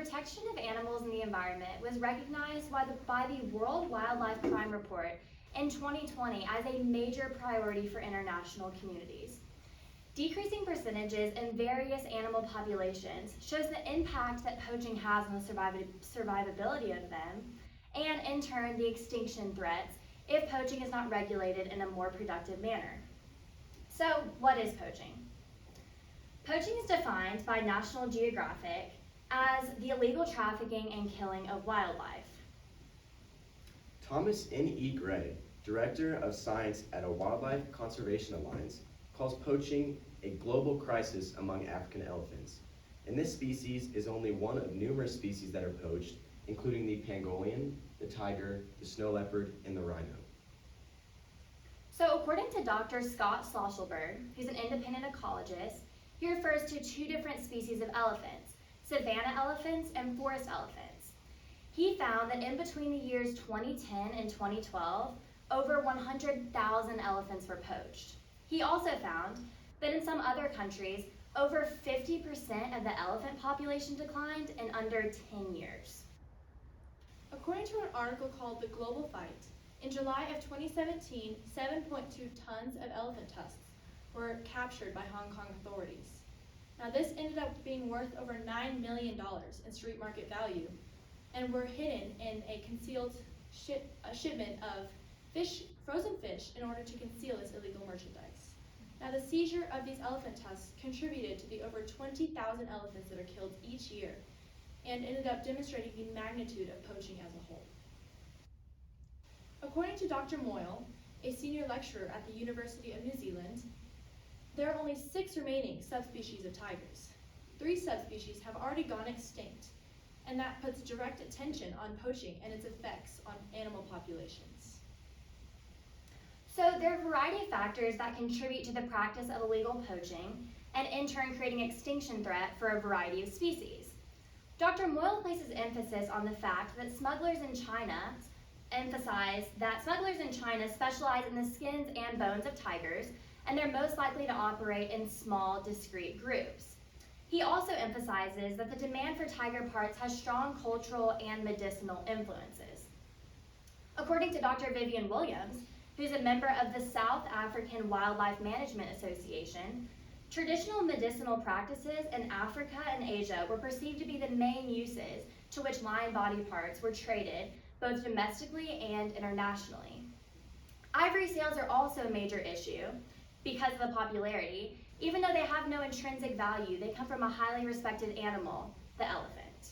protection of animals and the environment was recognized by the World Wildlife Crime Report in 2020 as a major priority for international communities. Decreasing percentages in various animal populations shows the impact that poaching has on the survivability of them, and in turn the extinction threats if poaching is not regulated in a more productive manner. So, what is poaching? Poaching is defined by National Geographic as the illegal trafficking and killing of wildlife. Thomas N.E. Gray, Director of Science at a Wildlife Conservation Alliance, calls poaching a global crisis among African elephants. And this species is only one of numerous species that are poached, including the pangolin, the tiger, the snow leopard, and the rhino. So according to Dr. Scott Schlosselberg, who's an independent ecologist, he refers to two different species of elephants, savanna elephants and forest elephants. He found that in between the years 2010 and 2012, over 100,000 elephants were poached. He also found that in some other countries, over 50% of the elephant population declined in under 10 years. According to an article called The Global Fight, in July of 2017, 7.2 tons of elephant tusks were captured by Hong Kong authorities. Now this ended up being worth over $9 million in street market value and were hidden in a concealed shipment of frozen fish in order to conceal its illegal merchandise. Now the seizure of these elephant tusks contributed to the over 20,000 elephants that are killed each year and ended up demonstrating the magnitude of poaching as a whole. According to Dr. Moyle, a senior lecturer at the University of New Zealand, there are only 6 remaining subspecies of tigers. 3 subspecies have already gone extinct, and that puts direct attention on poaching and its effects on animal populations. So there are a variety of factors that contribute to the practice of illegal poaching, and in turn creating extinction threat for a variety of species. Dr. Moyle places emphasis on the fact that smugglers in China specialize in the skins and bones of tigers, and they're most likely to operate in small, discrete groups. He also emphasizes that the demand for tiger parts has strong cultural and medicinal influences. According to Dr. Vivian Williams, who's a member of the South African Wildlife Management Association, traditional medicinal practices in Africa and Asia were perceived to be the main uses to which lion body parts were traded, both domestically and internationally. Ivory sales are also a major issue because of the popularity. Even though they have no intrinsic value, they come from a highly respected animal, the elephant.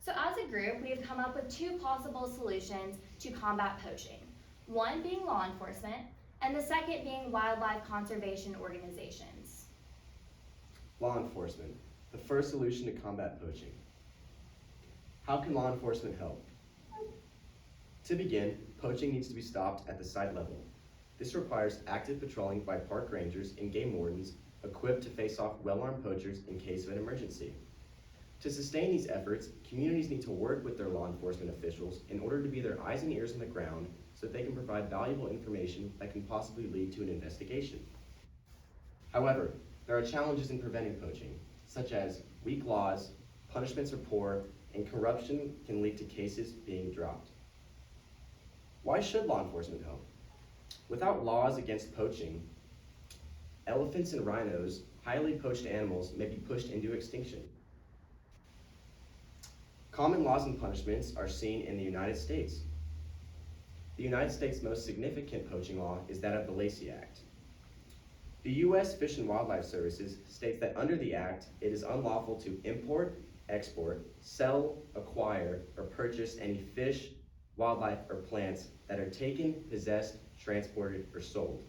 So as a group, we have come up with 2 possible solutions to combat poaching. One being law enforcement, and the second being wildlife conservation organizations. Law enforcement, the first solution to combat poaching. How can law enforcement help? To begin, poaching needs to be stopped at the site level. This requires active patrolling by park rangers and game wardens equipped to face off well-armed poachers in case of an emergency. To sustain these efforts, communities need to work with their law enforcement officials in order to be their eyes and ears on the ground so that they can provide valuable information that can possibly lead to an investigation. However, there are challenges in preventing poaching, such as weak laws, punishments are poor, and corruption can lead to cases being dropped. Why should law enforcement help? Without laws against poaching, elephants and rhinos, highly poached animals, may be pushed into extinction. Common laws and punishments are seen in the United States. The United States' most significant poaching law is that of the Lacey Act. The U.S. Fish and Wildlife Services states that under the Act, it is unlawful to import, export, sell, acquire, or purchase any fish, wildlife, or plants that are taken, possessed, transported, or sold.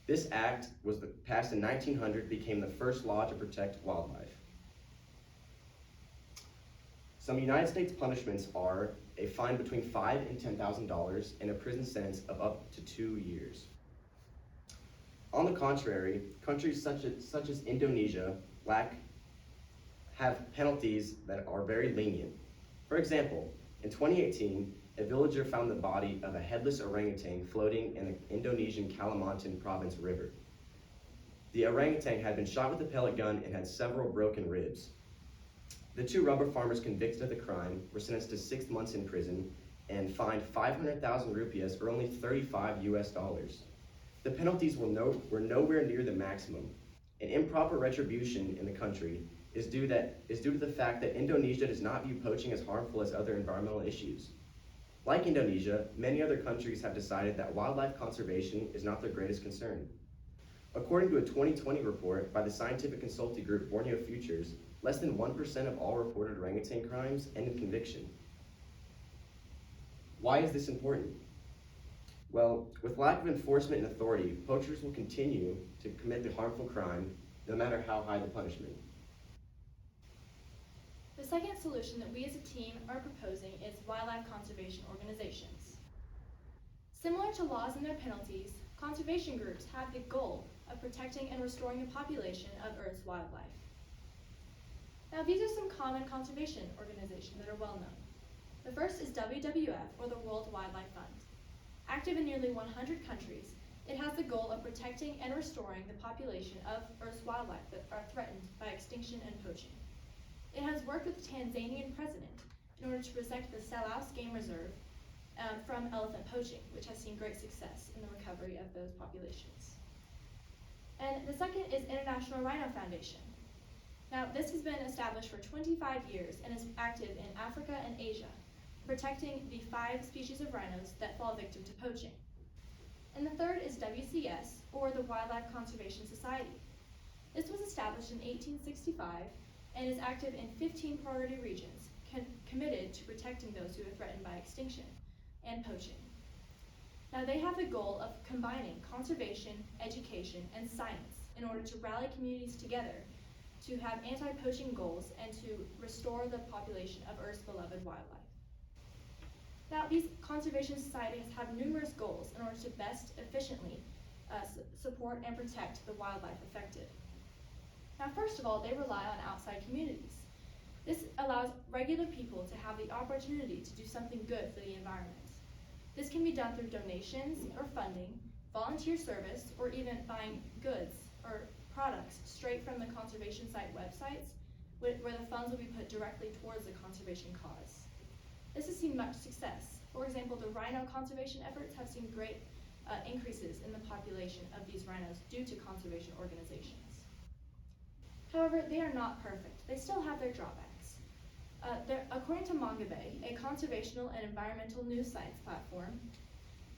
This act was passed in 1900, became the first law to protect wildlife. Some United States punishments are a fine between $5,000 and $10,000 and a prison sentence of up to 2 years. On the contrary, countries such as Indonesia have penalties that are very lenient. For example, in 2018, a villager found the body of a headless orangutan floating in the Indonesian Kalimantan province river. The orangutan had been shot with a pellet gun and had several broken ribs. The 2 rubber farmers convicted of the crime were sentenced to 6 months in prison and fined 500,000 rupees, or only $35 US. The penalties were nowhere near the maximum. An improper retribution in the country is due to the fact that Indonesia does not view poaching as harmful as other environmental issues. Like Indonesia, many other countries have decided that wildlife conservation is not their greatest concern. According to a 2020 report by the scientific consulting group Borneo Futures, less than 1% of all reported orangutan crimes end in conviction. Why is this important? Well, with lack of enforcement and authority, poachers will continue to commit the harmful crime, no matter how high the punishment. The second solution that we as a team are proposing is wildlife conservation organizations. Similar to laws and their penalties, conservation groups have the goal of protecting and restoring the population of Earth's wildlife. Now, these are some common conservation organizations that are well known. The first is WWF, or the World Wildlife Fund. Active in nearly 100 countries, it has the goal of protecting and restoring the population of Earth's wildlife that are threatened by extinction and poaching. It has worked with the Tanzanian president in order to protect the Selous Game Reserve from elephant poaching, which has seen great success in the recovery of those populations. And the second is International Rhino Foundation. Now, this has been established for 25 years and is active in Africa and Asia, protecting the 5 species of rhinos that fall victim to poaching. And the third is WCS, or the Wildlife Conservation Society. This was established in 1865 and is active in 15 priority regions, committed to protecting those who are threatened by extinction and poaching. Now, they have the goal of combining conservation, education, and science in order to rally communities together to have anti-poaching goals and to restore the population of Earth's beloved wildlife. Now, these conservation societies have numerous goals in order to best efficiently support and protect the wildlife affected. Now, first of all, they rely on outside communities. This allows regular people to have the opportunity to do something good for the environment. This can be done through donations or funding, volunteer service, or even buying goods or products straight from the conservation site websites, where the funds will be put directly towards the conservation cause. This has seen much success. For example, the rhino conservation efforts have seen great increases in the population of these rhinos due to conservation organizations. However, they are not perfect. They still have their drawbacks. According to Mongabay, a conservational and environmental news science platform,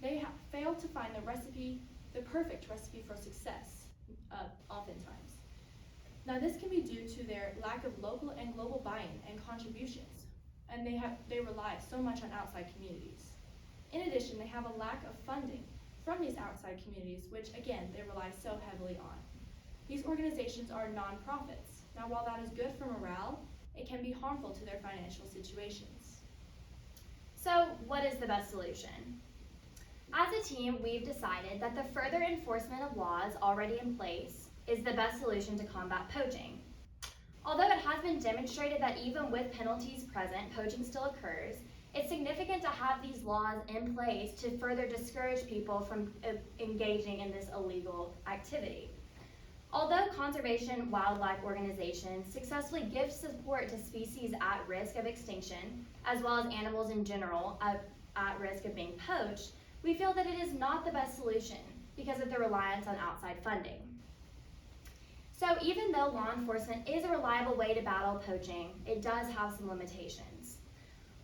they have failed to find the perfect recipe for success, oftentimes. Now, this can be due to their lack of local and global buy-in and contributions, and they rely so much on outside communities. In addition, they have a lack of funding from these outside communities, which again, they rely so heavily on. These organizations are nonprofits. Now, while that is good for morale, it can be harmful to their financial situations. So, what is the best solution? As a team, we've decided that the further enforcement of laws already in place is the best solution to combat poaching. Although it has been demonstrated that even with penalties present, poaching still occurs, it's significant to have these laws in place to further discourage people from engaging in this illegal activity. Although conservation wildlife organizations successfully give support to species at risk of extinction, as well as animals in general at risk of being poached, we feel that it is not the best solution because of the reliance on outside funding. So even though law enforcement is a reliable way to battle poaching, it does have some limitations.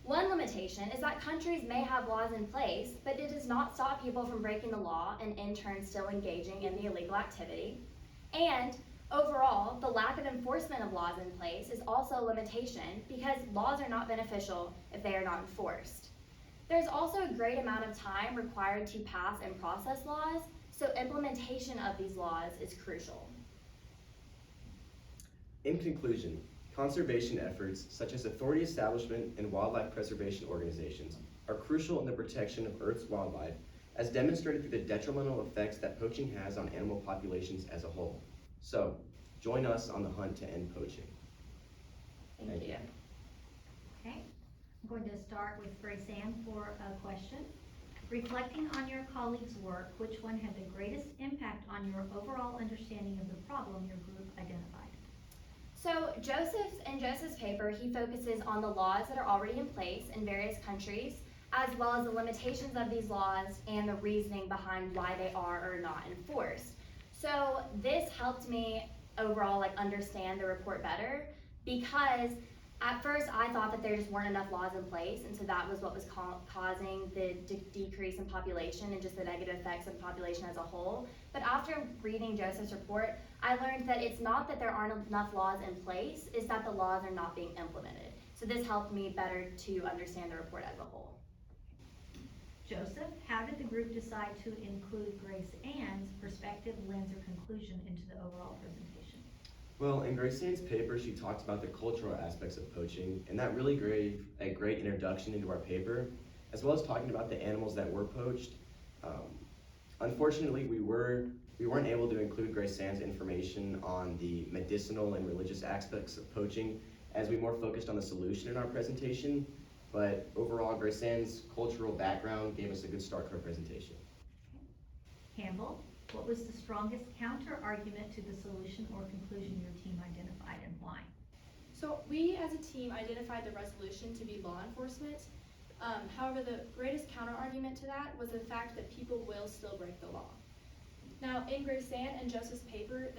One limitation is that countries may have laws in place, but it does not stop people from breaking the law and in turn still engaging in the illegal activity. And overall, the lack of enforcement of laws in place is also a limitation because laws are not beneficial if they are not enforced. There's also a great amount of time required to pass and process laws, so implementation of these laws is crucial. In conclusion, conservation efforts such as authority establishment and wildlife preservation organizations are crucial in the protection of Earth's wildlife, as demonstrated through the detrimental effects that poaching has on animal populations as a whole. So, join us on the hunt to end poaching. Thank you. Okay, I'm going to start with Grace Ann for a question. Reflecting on your colleagues' work, which one had the greatest impact on your overall understanding of the problem your group identified? So in Joseph's paper, he focuses on the laws that are already in place in various countries, as well as the limitations of these laws and the reasoning behind why they are or not enforced. So this helped me overall understand the report better, because at first I thought that there just weren't enough laws in place, and so that was what was causing the decrease in population and just the negative effects of population as a whole. But after reading Joseph's report, I learned that it's not that there aren't enough laws in place, it's that the laws are not being implemented. So this helped me better to understand the report as a whole. Joseph, how did the group decide to include Grace Ann's perspective, lens, or conclusion into the overall presentation? Well, in Grace Ann's paper, she talked about the cultural aspects of poaching, and that really gave a great introduction into our paper, as well as talking about the animals that were poached. Unfortunately, we weren't able to include Grace Ann's information on the medicinal and religious aspects of poaching, as we more focused on the solution in our presentation. But overall, Grace Ann's cultural background gave us a good start to our presentation. Campbell, what was the strongest counter argument to the solution or conclusion your team identified, and why? So we as a team identified the resolution to be law enforcement. However, the greatest counter argument to that was the fact that people will still break the law. Now, in Grace Ann and Joseph's paper,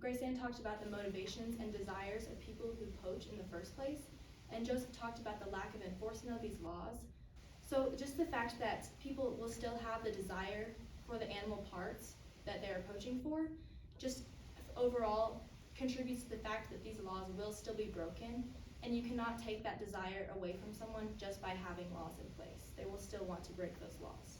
Grace Ann talked about the motivations and desires of people who poach in the first place, and Joseph talked about the lack of enforcement of these laws. So just the fact that people will still have the desire for the animal parts that they're poaching for, just overall contributes to the fact that these laws will still be broken, and you cannot take that desire away from someone just by having laws in place. They will still want to break those laws.